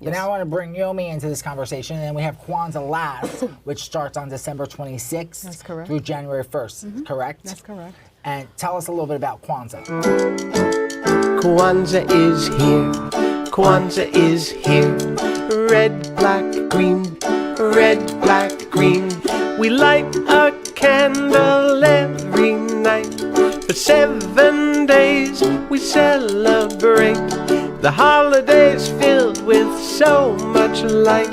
But now I want to bring Yomi into this conversation, and then we have Kwanzaa last, which starts on December 26th That's correct. through January 1st, correct? That's correct. And tell us a little bit about Kwanzaa. Kwanzaa is here. Kwanzaa is here. Red, black, green. Red, black, green. We light a candle every night. For 7 days we celebrate. The holidays filled with so much light.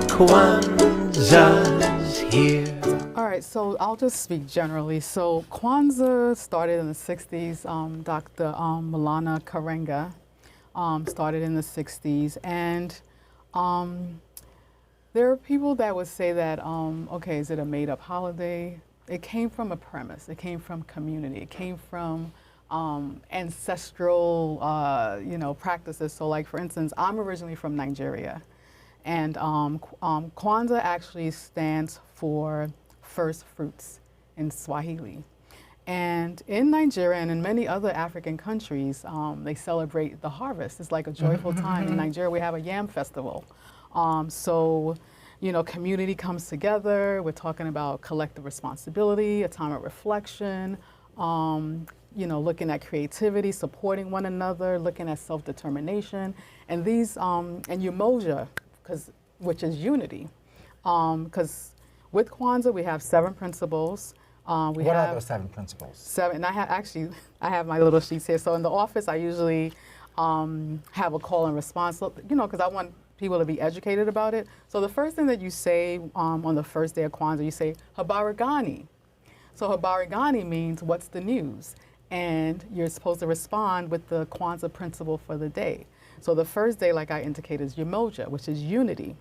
Kwanzaa's here. All right, so I'll just speak generally. So Kwanzaa started in the 60s. Dr. Malana Karenga started in the 60s. And there are people that would say that, okay, is it a made-up holiday? It came from a premise. It came from community. It came from ancestral, practices. So, like for instance, I'm originally from Nigeria, and Kwanzaa actually stands for first fruits in Swahili. And in Nigeria and in many other African countries, they celebrate the harvest. It's like a joyful time. In Nigeria, we have a yam festival. Community comes together. We're talking about collective responsibility, a time of reflection, looking at creativity, supporting one another, looking at self-determination, and these, and umoja, which is unity. Because with Kwanzaa, we have 7 principles. What are those 7 principles? 7, and I have my little sheets here. So in the office, I usually have a call and response, because I want people to be educated about it. So the first thing that you say on the first day of Kwanzaa, you say, habari gani. So habari gani means, what's the news? And you're supposed to respond with the Kwanzaa principle for the day. So the first day, like I indicated, is umoja, which is unity.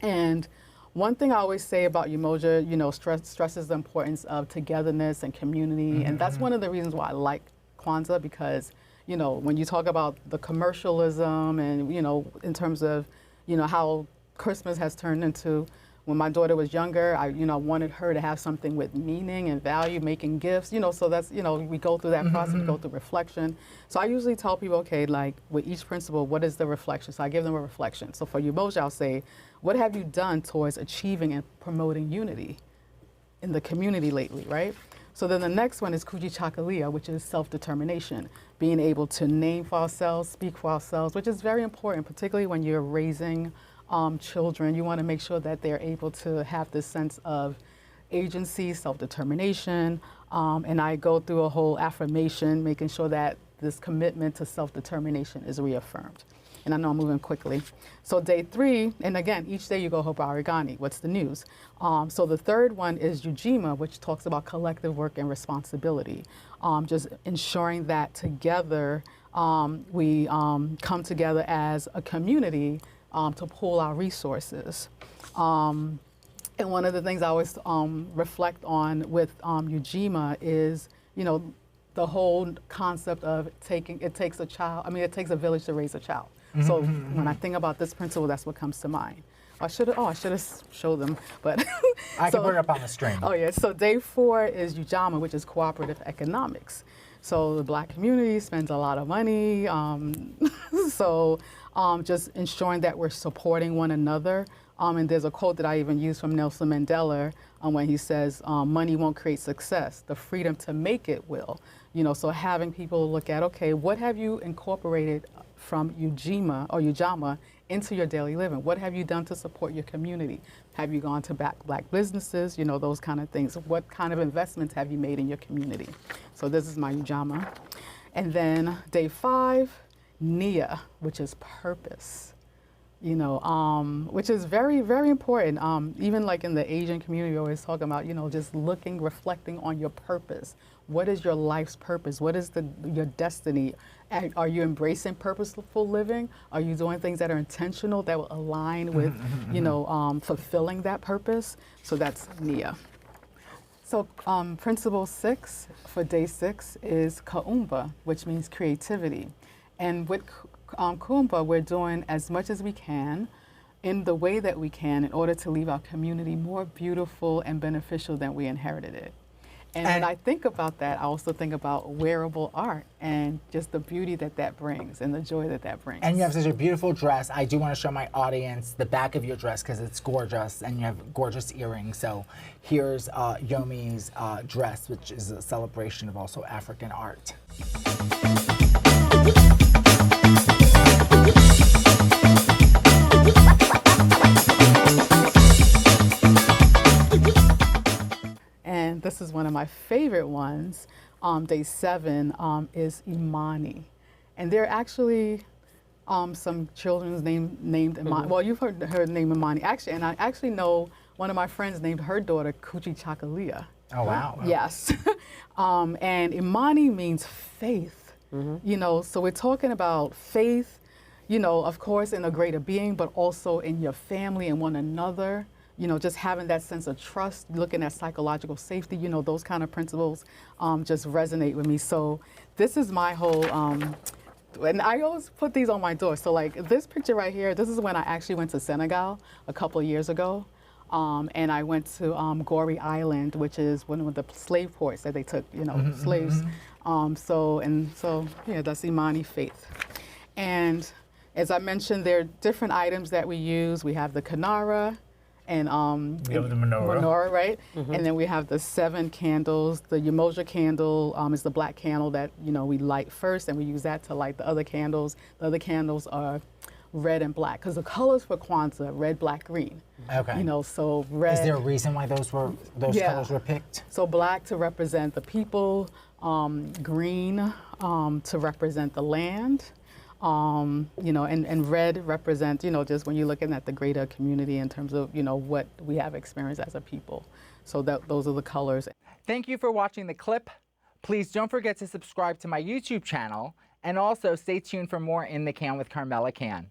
And one thing I always say about umoja, stresses the importance of togetherness and community. And that's one of the reasons why I like Kwanzaa, because, when you talk about the commercialism and, in terms of, how Christmas has turned into, when my daughter was younger, I wanted her to have something with meaning and value, making gifts, so that's, we go through that process, we go through reflection. So I usually tell people, okay, like with each principle, what is the reflection? So I give them a reflection. So for umoja, I'll say, what have you done towards achieving and promoting unity in the community lately, right? So then the next one is kujichagulia, which is self-determination, being able to name for ourselves, speak for ourselves, which is very important, particularly when you're raising children. You want to make sure that they're able to have this sense of agency, self-determination, and I go through a whole affirmation, making sure that this commitment to self-determination is reaffirmed. And I know I'm moving quickly. So day 3, and again, each day you go habari gani, what's the news? So the third one is ujima, which talks about collective work and responsibility. Just ensuring that together we come together as a community to pool our resources. And one of the things I always reflect on with ujima is, the whole concept of it takes a village to raise a child. So when I think about this principle, that's what comes to mind. I should have showed them, but I can put it up on the screen. Oh yeah. So day 4 is Ujama, which is cooperative economics. So the Black community spends a lot of money. Just ensuring that we're supporting one another. And there's a quote that I even use from Nelson Mandela when he says, "Money won't create success. The freedom to make it will." So having people look at, okay, what have you incorporated from Ujama into your daily living? What have you done to support your community? Have you gone to Black businesses? Those kind of things. What kind of investments have you made in your community? So this is my Ujama. And then day 5, Nia, which is purpose. Which is very, very important. Even like in the Asian community, we always talk about, just reflecting on your purpose. What is your life's purpose? What is your destiny? Are you embracing purposeful living? Are you doing things that are intentional that will align with, fulfilling that purpose? So that's Nia. So principle 6 for day 6 is Kaumba, which means creativity. And with Kumba, we're doing as much as we can in the way that we can in order to leave our community more beautiful and beneficial than we inherited it. And when I think about that, I also think about wearable art and just the beauty that that brings and the joy that that brings. And you have such a beautiful dress. I do want to show my audience the back of your dress because it's gorgeous, and you have gorgeous earrings. So here's Yomi's dress, which is a celebration of also African art. And this is one of my favorite ones. Day 7 is Imani. And there are actually some children's named Imani. Well, you've heard her name Imani. Actually, and I actually know one of my friends named her daughter Kuchi Chakalia. Oh, wow. Yes. And Imani means faith. You know, so we're talking about faith, you know, of course, in a greater being, but also in your family and one another. You know, just having that sense of trust, looking at psychological safety, you know, those kind of principles just resonate with me. So this is my whole, and I always put these on my door. So like this picture right here, this is when I actually went to Senegal a couple of years ago. And I went to Gorée Island, which is one of the slave ports that they took, you know, slaves. So yeah, that's Imani faith. And as I mentioned, there are different items that we use. We have the Kanara, and We have the menorah. right? And then we have the 7 candles. The Umoja candle is the black candle that, you know, we light first, and we use that to light the other candles. The other candles are red and black, because the colors for Kwanzaa, red, black, green. Okay. You know, so red. Is there a reason why those colors were picked? So black to represent the people, green to represent the land. You know, and red represents, you know, just when you're looking at the greater community in terms of, you know, what we have experienced as a people. So those are the colors. Thank you for watching the clip. Please don't forget to subscribe to my YouTube channel, and also stay tuned for more In the Cann with Carmella Cann.